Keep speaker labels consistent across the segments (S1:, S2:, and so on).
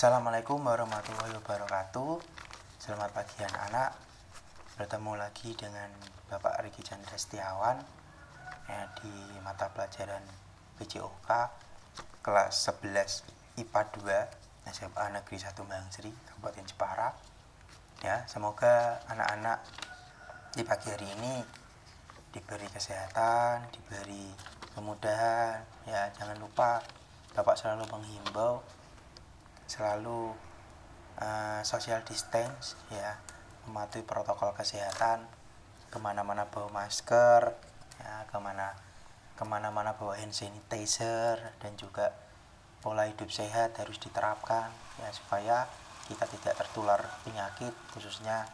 S1: Assalamualaikum warahmatullahi wabarakatuh. Selamat pagi anak-anak. Bertemu lagi dengan Bapak Riki Chandra Setiawan di mata pelajaran PJOK kelas 11 IPA 2 SMA Negeri 1 Mangsri, Kabupaten Jepara. Ya, semoga anak-anak di pagi hari ini diberi kesehatan, diberi kemudahan. Ya, jangan lupa Bapak selalu menghimbau selalu social distance, ya, mematuhi protokol kesehatan, kemana-mana bawa masker, ya, kemana-mana bawa hand sanitizer, dan juga pola hidup sehat harus diterapkan, ya, supaya kita tidak tertular penyakit, khususnya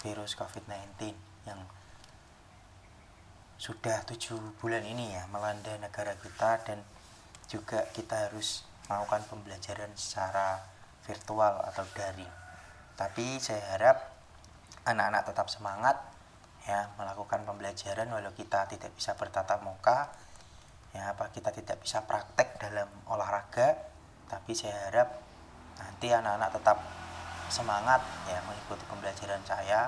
S1: virus COVID-19 yang sudah 7 bulan ini ya melanda negara kita, dan juga kita harus melakukan pembelajaran secara virtual atau daring. Tapi saya harap anak-anak tetap semangat ya melakukan pembelajaran walau kita tidak bisa bertatap muka, ya, kita tidak bisa praktek dalam olahraga, tapi saya harap nanti anak-anak tetap semangat ya mengikuti pembelajaran saya,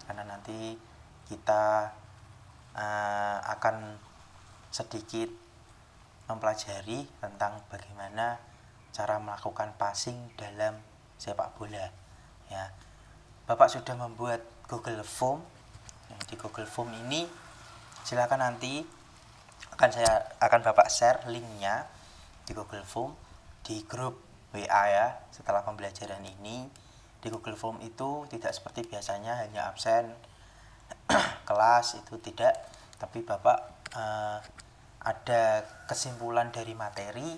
S1: karena nanti kita akan sedikit mempelajari tentang bagaimana cara melakukan passing dalam sepak bola. Ya, Bapak sudah membuat Google Form. Di Google Form ini silakan nanti akan Bapak share linknya di Google Form di grup WA ya. Setelah pembelajaran ini di Google Form itu tidak seperti biasanya hanya absen kelas, itu tidak, tapi Bapak ada kesimpulan dari materi,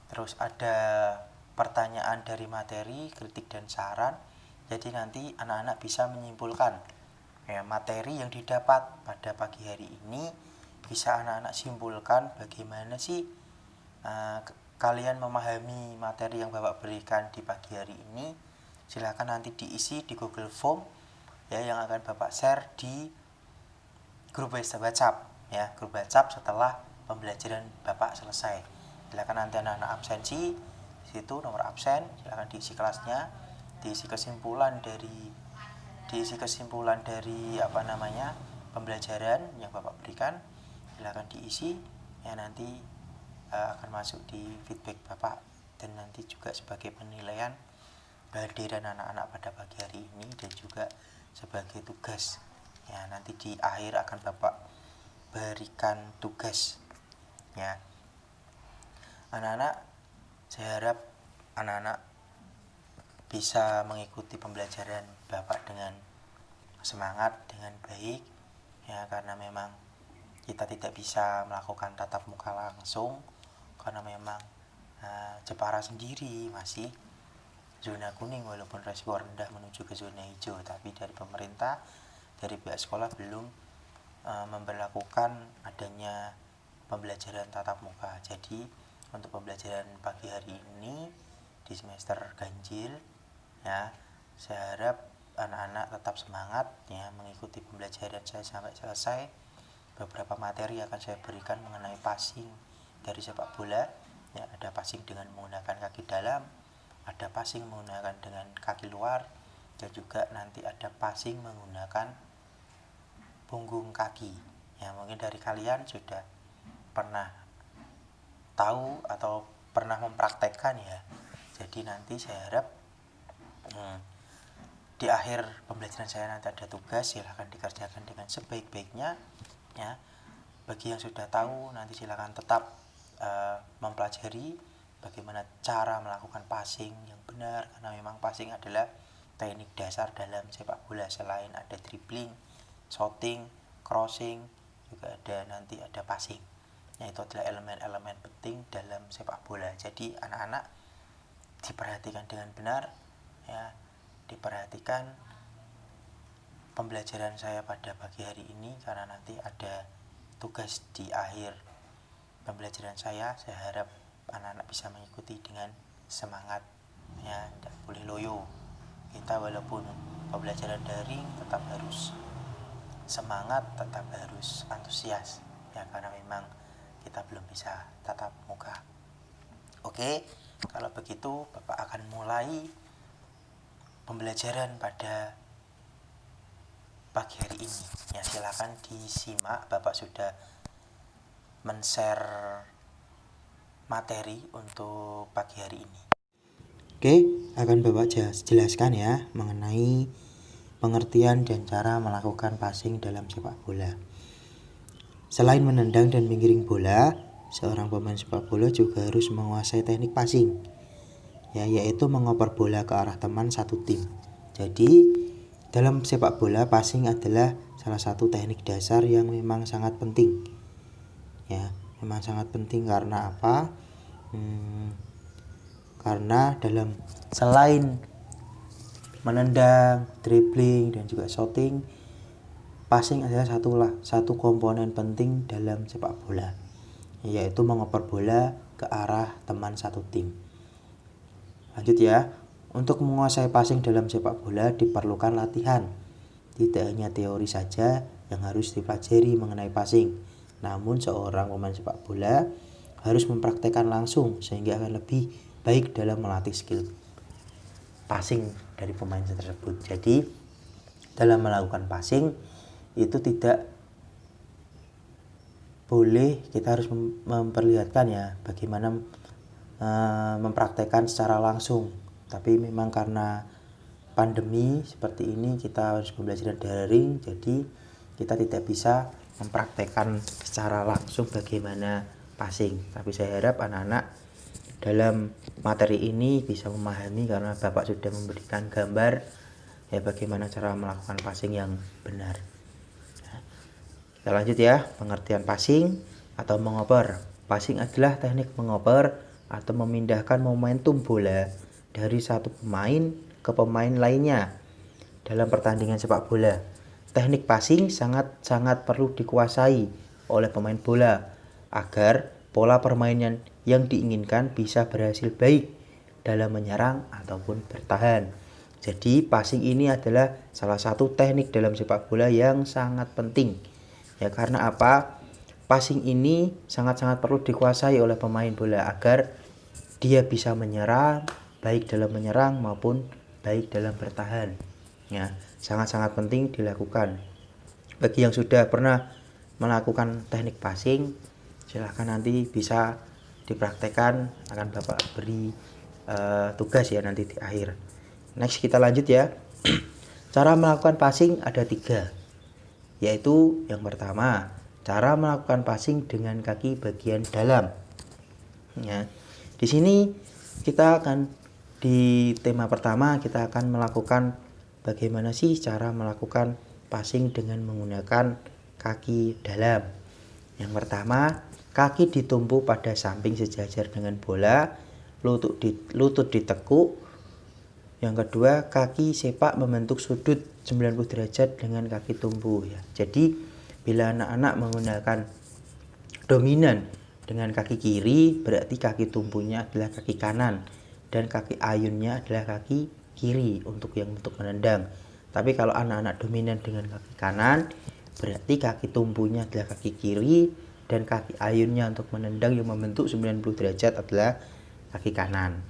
S1: terus ada pertanyaan dari materi, kritik dan saran. Jadi nanti anak-anak bisa menyimpulkan ya, materi yang didapat pada pagi hari ini bisa anak-anak simpulkan bagaimana sih kalian memahami materi yang Bapak berikan di pagi hari ini. Silakan nanti diisi di Google Form ya, yang akan Bapak share di grup WhatsApp ya, grup WhatsApp setelah pembelajaran Bapak selesai. Silakan nanti anak-anak absensi di situ, nomor absen, silakan diisi kelasnya, diisi kesimpulan dari pembelajaran yang Bapak berikan, silakan diisi ya, nanti akan masuk di feedback Bapak, dan nanti juga sebagai penilaian kehadiran anak-anak pada pagi hari ini, dan juga sebagai tugas ya, nanti di akhir akan Bapak berikan tugas ya. Anak-anak, saya harap anak-anak bisa mengikuti pembelajaran Bapak dengan semangat, dengan baik ya, karena memang kita tidak bisa melakukan tatap muka langsung karena memang Jepara sendiri masih zona kuning walaupun resiko rendah menuju ke zona hijau, tapi dari pemerintah, dari pihak sekolah belum memberlakukan adanya pembelajaran tatap muka. Jadi untuk pembelajaran pagi hari ini di semester ganjil ya, saya harap anak-anak tetap semangat ya mengikuti pembelajaran saya sampai selesai. Beberapa materi akan saya berikan mengenai passing dari sepak bola ya, ada passing dengan menggunakan kaki dalam, ada passing menggunakan dengan kaki luar, dan juga nanti ada passing menggunakan punggung kaki ya. Mungkin dari kalian sudah pernah tahu atau pernah mempraktekkan ya. Jadi nanti saya harap di akhir pembelajaran saya nanti ada tugas, silahkan dikerjakan dengan sebaik-baiknya ya. Bagi yang sudah tahu, nanti silahkan tetap mempelajari bagaimana cara melakukan passing yang benar, karena memang passing adalah teknik dasar dalam sepak bola. Selain ada dribbling, shooting, crossing, juga ada passing. Nah, itu adalah elemen-elemen penting dalam sepak bola. Jadi anak-anak diperhatikan dengan benar ya, diperhatikan pembelajaran saya pada pagi hari ini, karena nanti ada tugas di akhir pembelajaran saya. Saya harap anak-anak bisa mengikuti dengan semangat ya, tidak boleh loyo. Kita walaupun pembelajaran daring tetap harus semangat, tetap harus antusias ya, karena memang kita belum bisa tatap muka. Oke, Kalau begitu Bapak akan mulai pembelajaran pada pagi hari ini. Ya, silakan disimak. Bapak sudah men-share materi untuk pagi hari ini. Oke, akan Bapak jelaskan ya mengenai pengertian dan cara melakukan passing dalam sepak bola. Selain menendang dan menggiring bola, seorang pemain sepak bola juga harus menguasai teknik passing, ya, yaitu mengoper bola ke arah teman satu tim. Jadi, dalam sepak bola, passing adalah salah satu teknik dasar yang memang sangat penting. Ya, memang sangat penting karena apa? Karena selain menendang, dribbling, dan juga shooting, passing adalah satu komponen penting dalam sepak bola, yaitu mengoper bola ke arah teman satu tim. Lanjut ya, untuk menguasai passing dalam sepak bola diperlukan latihan. Tidak hanya teori saja yang harus dipelajari mengenai passing, namun seorang pemain sepak bola harus mempraktekkan langsung sehingga akan lebih baik dalam melatih skill passing dari pemain tersebut. Jadi dalam melakukan passing itu tidak boleh kita harus memperlihatkan ya bagaimana mempraktekkan secara langsung. Tapi memang karena pandemi seperti ini kita harus pembelajaran daring, jadi kita tidak bisa mempraktekkan secara langsung bagaimana passing. Tapi saya harap anak-anak dalam materi ini bisa memahami karena Bapak sudah memberikan gambar ya bagaimana cara melakukan passing yang benar. Kita lanjut ya, pengertian passing atau mengoper. Passing adalah teknik mengoper atau memindahkan momentum bola dari satu pemain ke pemain lainnya dalam pertandingan sepak bola. Teknik passing sangat perlu dikuasai oleh pemain bola agar pola permainan yang diinginkan bisa berhasil baik dalam menyerang ataupun bertahan. Jadi passing ini adalah salah satu teknik dalam sepak bola yang sangat penting. Ya, karena apa? Passing ini sangat perlu dikuasai oleh pemain bola agar dia bisa menyerang, baik dalam menyerang maupun baik dalam bertahan. Ya, sangat penting dilakukan. Bagi yang sudah pernah melakukan teknik passing, silahkan nanti bisa dipraktekkan, akan Bapak beri tugas ya nanti di akhir. Next kita lanjut ya. Cara melakukan passing ada 3. Yaitu yang pertama, cara melakukan passing dengan kaki bagian dalam. Ya. Di sini kita akan di tema pertama kita akan melakukan bagaimana sih cara melakukan passing dengan menggunakan kaki dalam. Yang pertama, kaki ditumpu pada samping sejajar dengan bola, lutut ditekuk. Yang kedua, kaki sepak membentuk sudut 90 derajat dengan kaki tumpu ya. Jadi bila anak-anak menggunakan dominan dengan kaki kiri, berarti kaki tumpunya adalah kaki kanan dan kaki ayunnya adalah kaki kiri untuk menendang. Tapi kalau anak-anak dominan dengan kaki kanan, berarti kaki tumpunya adalah kaki kiri dan kaki ayunnya untuk menendang yang membentuk 90 derajat adalah kaki kanan.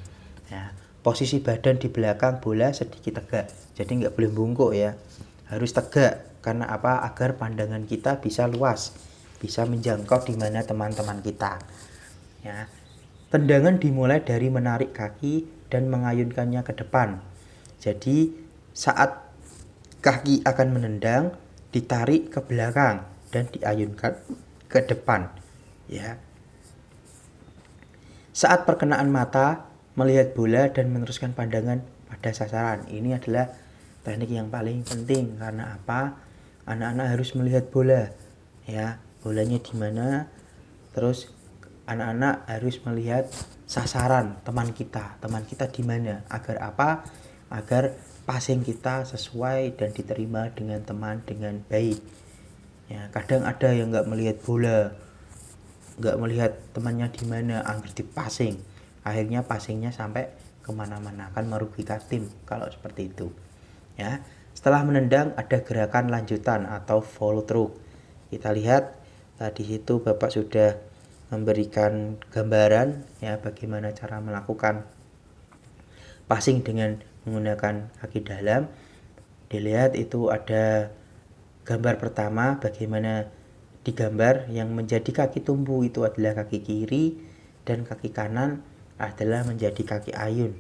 S1: Ya. Posisi badan di belakang bola sedikit tegak, jadi nggak boleh bungkuk ya, harus tegak. Karena apa? Agar pandangan kita bisa luas, bisa menjangkau di mana teman-teman kita. Ya. Tendangan dimulai dari menarik kaki dan mengayunkannya ke depan. Jadi saat kaki akan menendang, ditarik ke belakang dan diayunkan ke depan. Ya. Saat perkenaan mata, melihat bola dan meneruskan pandangan pada sasaran. Ini adalah teknik yang paling penting karena apa? Anak-anak harus melihat bola. Ya, bolanya di mana? Terus anak-anak harus melihat sasaran teman kita di mana. Agar apa? Agar passing kita sesuai dan diterima dengan teman dengan baik. Ya, kadang ada yang nggak melihat bola, nggak melihat temannya di mana, angker di passing. Akhirnya passingnya sampai kemana-mana, akan merugikan tim kalau seperti itu. Ya, setelah menendang ada gerakan lanjutan atau follow through. Kita lihat tadi itu Bapak sudah memberikan gambaran ya bagaimana cara melakukan passing dengan menggunakan kaki dalam. Dilihat itu ada gambar pertama bagaimana digambar yang menjadi kaki tumpu itu adalah kaki kiri dan kaki kanan adalah menjadi kaki ayun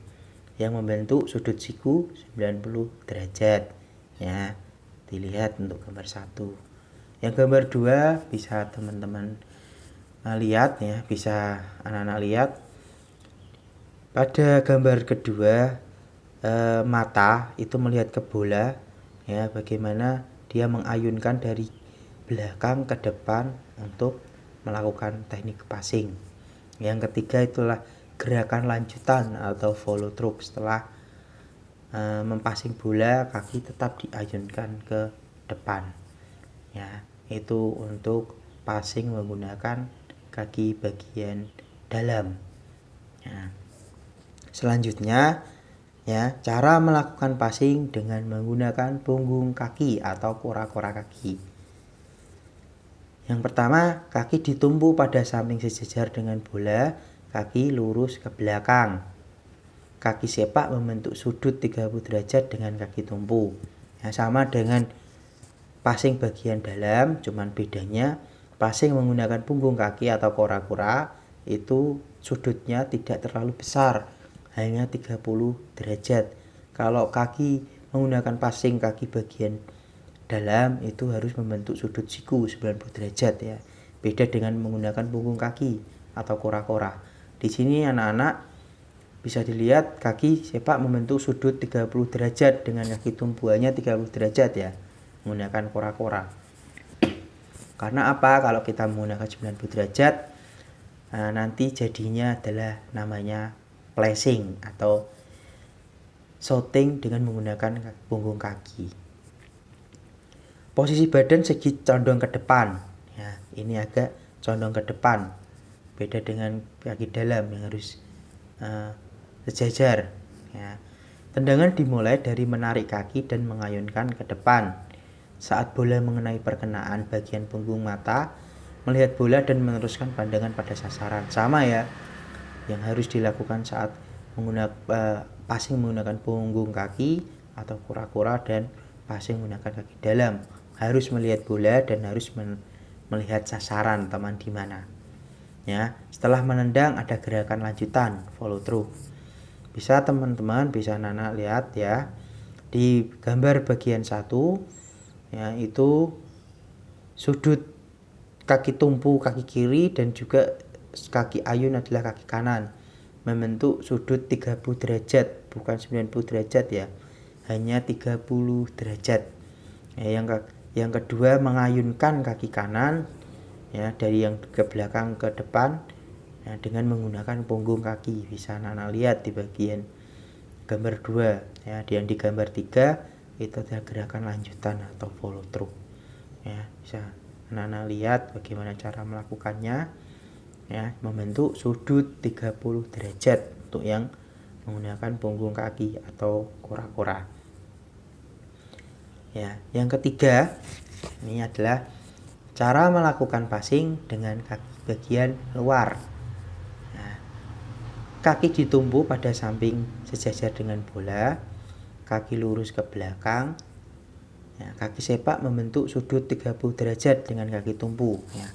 S1: yang membentuk sudut siku 90 derajat ya. Dilihat untuk gambar 1. Yang gambar 2 bisa teman-teman lihat ya, bisa anak-anak lihat. Pada gambar kedua mata itu melihat ke bola ya, bagaimana dia mengayunkan dari belakang ke depan untuk melakukan teknik passing. Yang ketiga itulah gerakan lanjutan atau follow through. Setelah mempassing bola, kaki tetap diayunkan ke depan ya. Itu untuk passing menggunakan kaki bagian dalam ya. Selanjutnya ya, cara melakukan passing dengan menggunakan punggung kaki atau kora-kora kaki. Yang pertama, kaki ditumpu pada samping sejajar dengan bola, kaki lurus ke belakang. Kaki sepak membentuk sudut 30 derajat dengan kaki tumpu. Ya, sama dengan passing bagian dalam, cuman bedanya passing menggunakan punggung kaki atau kora-kora itu sudutnya tidak terlalu besar, hanya 30 derajat. Kalau kaki menggunakan passing kaki bagian dalam itu harus membentuk sudut siku 90 derajat ya. Beda dengan menggunakan punggung kaki atau kora-kora. Di sini anak-anak bisa dilihat kaki sepak membentuk sudut 30 derajat dengan kaki tumpuannya 30 derajat ya, menggunakan kora-kora. Karena apa? Kalau kita menggunakan 90 derajat nanti jadinya adalah namanya placing atau shooting dengan menggunakan punggung kaki. Posisi badan segi condong ke depan ya, ini agak condong ke depan, beda dengan kaki dalam yang harus sejajar ya. Tendangan dimulai dari menarik kaki dan mengayunkan ke depan. Saat bola mengenai perkenaan bagian punggung mata, melihat bola dan meneruskan pandangan pada sasaran. Sama ya yang harus dilakukan saat menggunakan passing menggunakan punggung kaki atau kura-kura dan passing menggunakan kaki dalam. Harus melihat bola dan harus melihat sasaran teman di mana. Ya, setelah menendang ada gerakan lanjutan follow through. Bisa teman-teman bisa anak-anak lihat ya. Di gambar bagian 1 ya, itu sudut kaki tumpu kaki kiri dan juga kaki ayun adalah kaki kanan membentuk sudut 30 derajat, bukan 90 derajat ya, hanya 30 derajat ya. Yang kedua mengayunkan kaki kanan ya, dari yang ke belakang ke depan ya, dengan menggunakan punggung kaki. Bisa anak-anak lihat di bagian gambar 2 ya. Di gambar 3 itu adalah gerakan lanjutan atau follow through ya. Bisa anak-anak lihat bagaimana cara melakukannya ya, membentuk sudut 30 derajat untuk yang menggunakan punggung kaki atau kora-kora ya. Yang ketiga ini adalah cara melakukan passing dengan kaki bagian luar. Nah, kaki ditumpu pada samping sejajar dengan bola, kaki lurus ke belakang ya, kaki sepak membentuk sudut 30 derajat dengan kaki tumpu ya.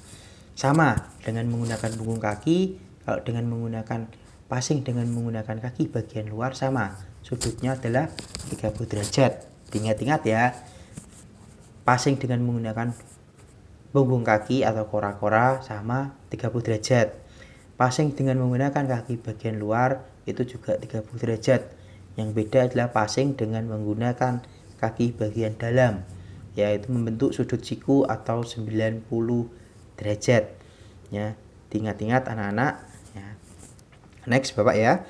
S1: Sama dengan menggunakan punggung kaki. Kalau dengan menggunakan passing dengan menggunakan kaki bagian luar sama, sudutnya adalah 30 derajat. Ingat-ingat ya, passing dengan menggunakan punggung kaki atau kora-kora sama 30 derajat. Passing dengan menggunakan kaki bagian luar itu juga 30 derajat. Yang beda adalah passing dengan menggunakan kaki bagian dalam, yaitu membentuk sudut siku atau 90 derajat ya. Ingat-ingat anak-anak ya. Next Bapak ya.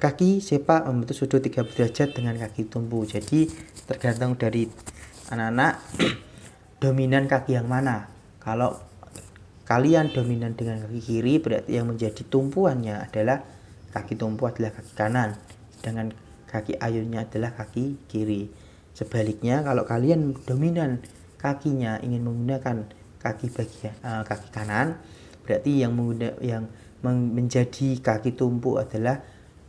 S1: Kaki sepak membentuk sudut 30 derajat dengan kaki tumpu. Jadi tergantung dari anak-anak dominan kaki yang mana. Kalau kalian dominan dengan kaki kiri, berarti yang menjadi tumpuannya adalah kaki tumpu adalah kaki kanan, sedangkan kaki ayunnya adalah kaki kiri. Sebaliknya kalau kalian dominan kakinya ingin menggunakan kaki kanan, Berarti yang menjadi kaki tumpu adalah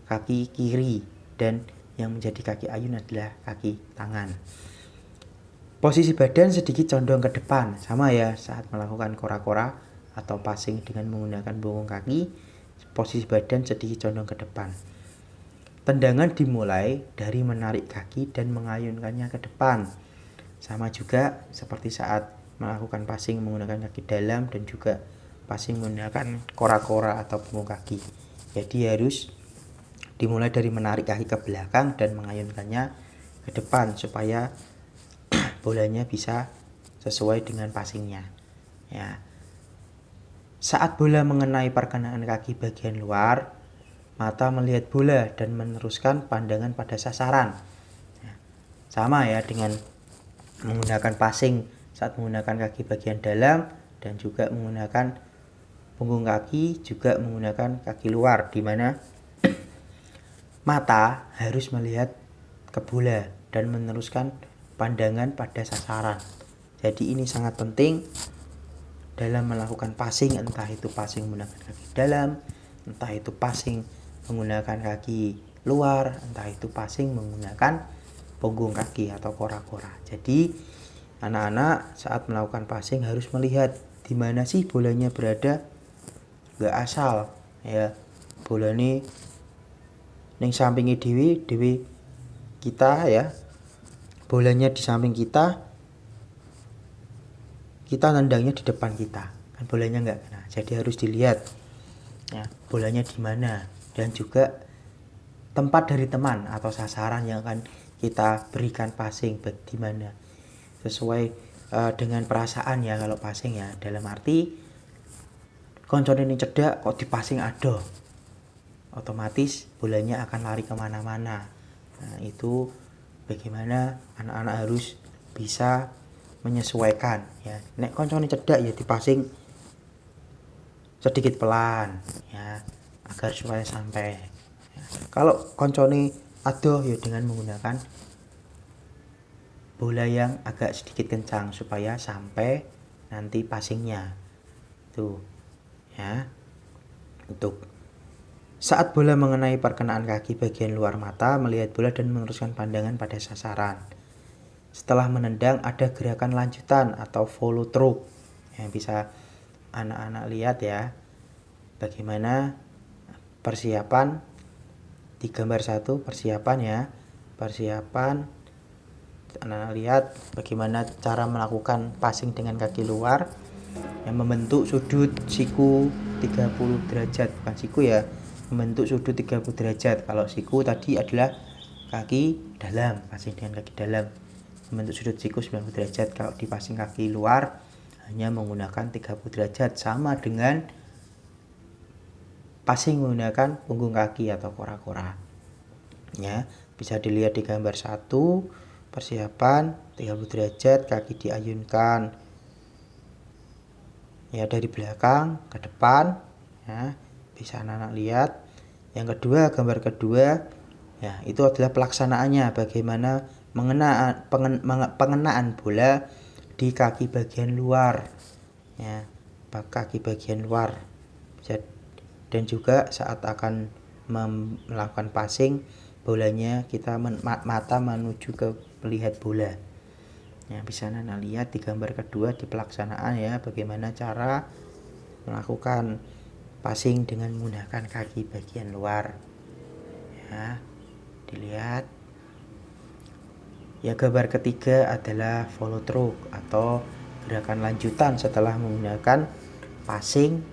S1: kaki kiri dan yang menjadi kaki ayun adalah kaki tangan. Posisi badan sedikit condong ke depan, sama ya saat melakukan kora-kora atau passing dengan menggunakan punggung kaki, posisi badan sedikit condong ke depan. Tendangan dimulai dari menarik kaki dan mengayunkannya ke depan. Sama juga seperti saat melakukan passing menggunakan kaki dalam dan juga passing menggunakan kora-kora atau punggung kaki. Jadi harus dimulai dari menarik kaki ke belakang dan mengayunkannya ke depan supaya bolanya bisa sesuai dengan passingnya. Ya. Saat bola mengenai perkenaan kaki bagian luar, mata melihat bola dan meneruskan pandangan pada sasaran. Ya. Sama ya dengan menggunakan passing saat menggunakan kaki bagian dalam dan juga menggunakan punggung kaki, juga menggunakan kaki luar, di mana mata harus melihat ke bola dan meneruskan pandangan pada sasaran. Jadi ini sangat penting dalam melakukan passing, entah itu passing menggunakan kaki dalam, entah itu passing menggunakan kaki luar, entah itu passing menggunakan punggung kaki atau kora-kora. Jadi anak-anak saat melakukan passing harus melihat di mana sih bolanya berada, gak asal ya bola ini ning sampingi dewi kita ya, bolanya di samping kita nendangnya di depan kita, kan bolanya nggak kena. Jadi harus dilihat ya bolanya di mana dan juga tempat dari teman atau sasaran yang akan kita berikan passing di mana, sesuai dengan perasaan ya kalau passing ya, dalam arti koncone ini cedak kok di passing ado, otomatis bolanya akan lari kemana-mana. Nah itu bagaimana anak-anak harus bisa menyesuaikan ya. Nek koncone cedak ya di passing sedikit pelan ya agar supaya sampai ya. Kalau koncone adoh ya dengan menggunakan bola yang agak sedikit kencang supaya sampai nanti passingnya tuh ya. Untuk saat bola mengenai perkenaan kaki bagian luar, mata melihat bola dan meneruskan pandangan pada sasaran. Setelah menendang ada gerakan lanjutan atau follow through yang bisa anak-anak lihat ya. Bagaimana persiapan di gambar 1, persiapan ya. Persiapan anak-anak lihat bagaimana cara melakukan passing dengan kaki luar yang membentuk sudut siku 30 derajat, bukan siku ya, membentuk sudut 30 derajat. Kalau siku tadi adalah kaki dalam, passing dengan kaki dalam membentuk sudut siku 90 derajat. Kalau di passing kaki luar hanya menggunakan 30 derajat, sama dengan passing menggunakan punggung kaki atau kora-kora ya. Bisa dilihat di gambar 1, persiapan 30 derajat, kaki diayunkan ya dari belakang ke depan ya, bisa anak-anak lihat. Yang kedua, gambar kedua ya, itu adalah pelaksanaannya, bagaimana pengenaan bola di kaki bagian luar ya, kaki bagian luar. Dan juga saat akan melakukan passing, bolanya kita mata menuju ke melihat bola ya. Bisa anak lihat di gambar kedua di pelaksanaan ya, bagaimana cara melakukan passing dengan menggunakan kaki bagian luar ya, dilihat ya. Gambar ketiga adalah follow through atau gerakan lanjutan setelah menggunakan passing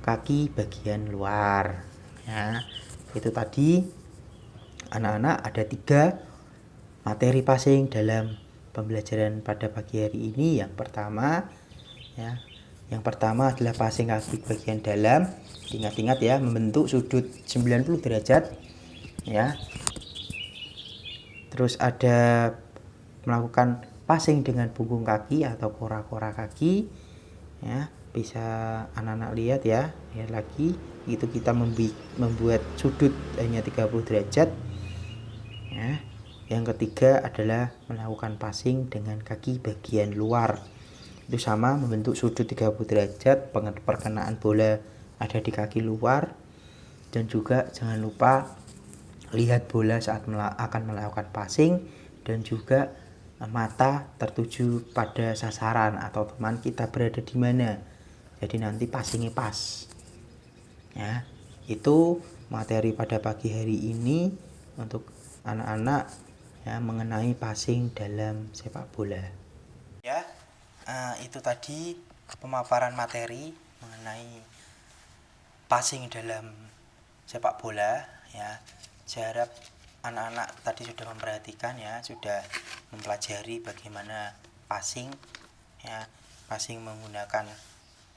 S1: kaki bagian luar ya. Itu tadi anak-anak ada 3 materi passing dalam pembelajaran pada pagi hari ini. Yang pertama adalah passing kaki bagian dalam. Ingat-ingat ya, membentuk sudut 90 derajat ya. Terus ada melakukan passing dengan punggung kaki atau kora-kora kaki ya. Bisa anak-anak lihat ya, lihat lagi, itu kita membuat sudut hanya 30 derajat ya. Yang ketiga adalah melakukan passing dengan kaki bagian luar. itu sama, membentuk sudut 30 derajat, perkenaan bola ada di kaki luar. Dan juga jangan lupa lihat bola saat akan melakukan passing, dan juga mata tertuju pada sasaran atau teman kita berada di mana. Jadi nanti passingnya pas. Ya, itu materi pada pagi hari ini untuk anak-anak ya mengenai passing dalam sepak bola. Ya, itu tadi pemaparan materi mengenai passing dalam sepak bola ya. Saya harap anak-anak tadi sudah memperhatikan ya, sudah mempelajari bagaimana passing ya, passing menggunakan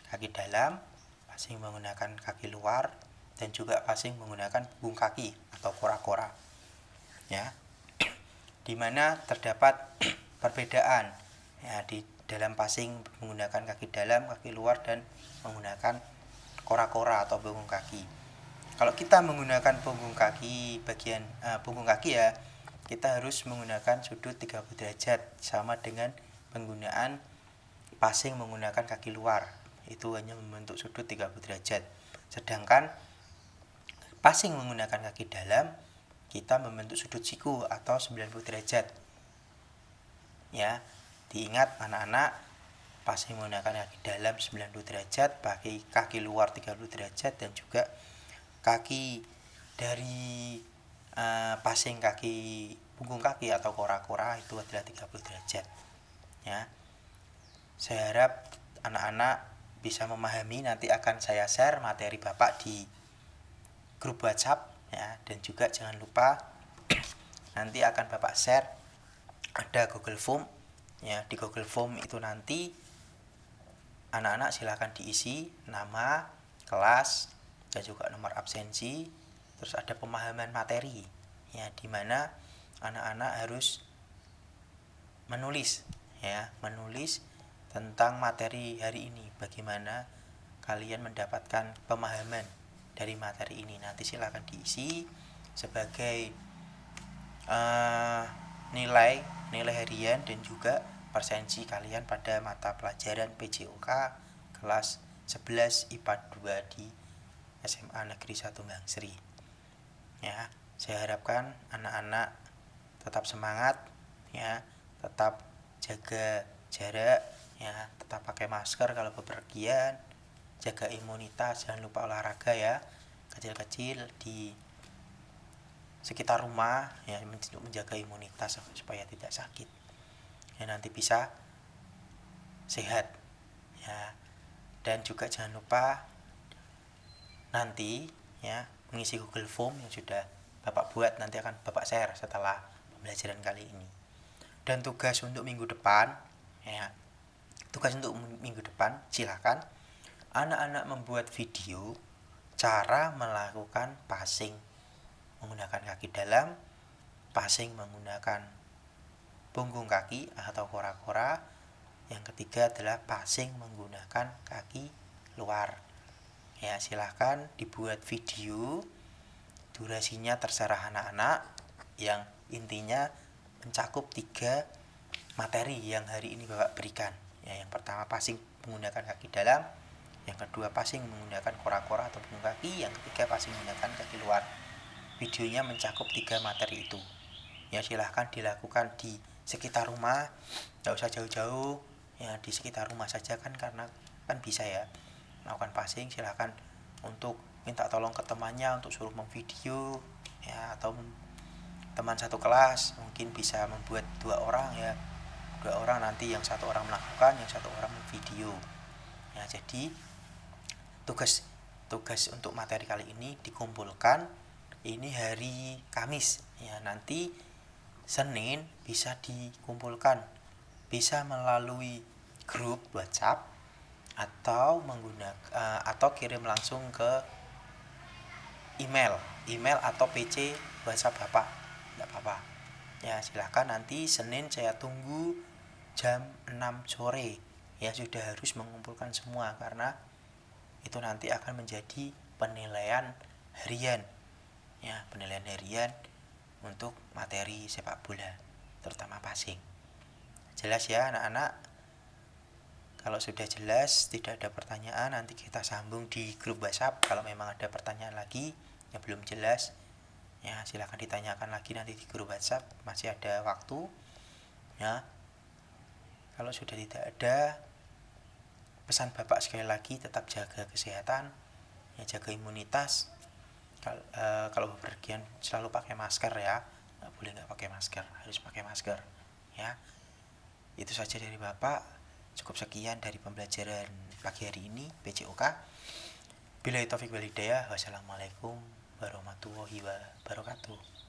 S1: kaki dalam, passing menggunakan kaki luar, dan juga passing menggunakan punggung kaki atau kora-kora ya, dimana terdapat perbedaan ya di dalam passing menggunakan kaki dalam, kaki luar, dan menggunakan kora-kora atau punggung kaki. Kalau kita menggunakan punggung kaki, bagian punggung kaki ya, kita harus menggunakan sudut 30 derajat sama dengan penggunaan passing menggunakan kaki luar, itu hanya membentuk sudut 30 derajat. Sedangkan passing menggunakan kaki dalam, kita membentuk sudut siku atau 90 derajat. Ya, diingat anak-anak, passing menggunakan kaki dalam 90 derajat, pakai kaki luar 30 derajat, dan juga kaki dari passing kaki punggung kaki atau kora-kora itu adalah 30 derajat. Ya. Saya harap anak-anak bisa memahami. Nanti akan saya share materi Bapak di grup WhatsApp ya, dan juga jangan lupa nanti akan Bapak share ada Google Form ya. Di Google Form itu nanti anak-anak silakan diisi nama, kelas, dan juga nomor absensi, terus ada pemahaman materi ya, dimana anak-anak harus menulis tentang materi hari ini, bagaimana kalian mendapatkan pemahaman dari materi ini. Nanti silakan diisi sebagai nilai harian dan juga persensi kalian pada mata pelajaran PJOK kelas 11 IPA 2 di SMA Negeri 1 Bangsri. Ya, saya harapkan anak-anak tetap semangat ya, tetap jaga jarak ya, tetap pakai masker kalau bepergian, jaga imunitas, jangan lupa olahraga ya, kecil-kecil di sekitar rumah ya, untuk menjaga imunitas supaya tidak sakit ya, nanti bisa sehat ya. Dan juga jangan lupa nanti ya mengisi Google Form yang sudah Bapak buat, nanti akan Bapak share setelah pembelajaran kali ini. Dan tugas untuk minggu depan ya, silakan anak-anak membuat video cara melakukan passing menggunakan kaki dalam, passing menggunakan punggung kaki atau kora-kora. Yang ketiga adalah passing menggunakan kaki luar. Ya, silahkan dibuat video, durasinya terserah anak-anak, yang intinya mencakup 3 materi yang hari ini Bapak berikan. Ya, yang pertama passing menggunakan kaki dalam, yang kedua passing menggunakan kora-kora atau punggung kaki, yang ketiga passing menggunakan kaki luar. Videonya mencakup 3 materi itu. Ya, silahkan dilakukan di sekitar rumah, nggak usah jauh-jauh ya, di sekitar rumah saja kan, karena kan bisa ya melakukan passing. Silahkan untuk minta tolong ke temannya untuk suruh memvideo ya, atau teman satu kelas mungkin bisa membuat 2 orang ya, 2 orang, nanti yang 1 orang melakukan, yang 1 orang memvideo ya. Jadi tugas untuk materi kali ini dikumpulkan, ini hari Kamis ya, nanti Senin bisa dikumpulkan, bisa melalui grup WhatsApp atau atau kirim langsung ke email atau PC WhatsApp Bapak, tidak apa-apa ya. Silahkan nanti Senin saya tunggu jam 6 sore ya, sudah harus mengumpulkan semua, karena itu nanti akan menjadi penilaian harian ya, penilaian harian untuk materi sepak bola terutama passing. Jelas ya anak-anak? Kalau sudah jelas, tidak ada pertanyaan, nanti kita sambung di grup WhatsApp. Kalau memang ada pertanyaan lagi yang belum jelas, ya silahkan ditanyakan lagi nanti di grup WhatsApp. Masih ada waktu, ya. Kalau sudah tidak ada, pesan Bapak sekali lagi tetap jaga kesehatan, ya jaga imunitas. Kalau bepergian selalu pakai masker ya, nggak boleh nggak pakai masker, harus pakai masker, ya. Itu saja dari Bapak. Cukup sekian dari pembelajaran pagi hari ini PJOK. Billahi taufik wal hidayah. Wassalamualaikum warahmatullahi wabarakatuh.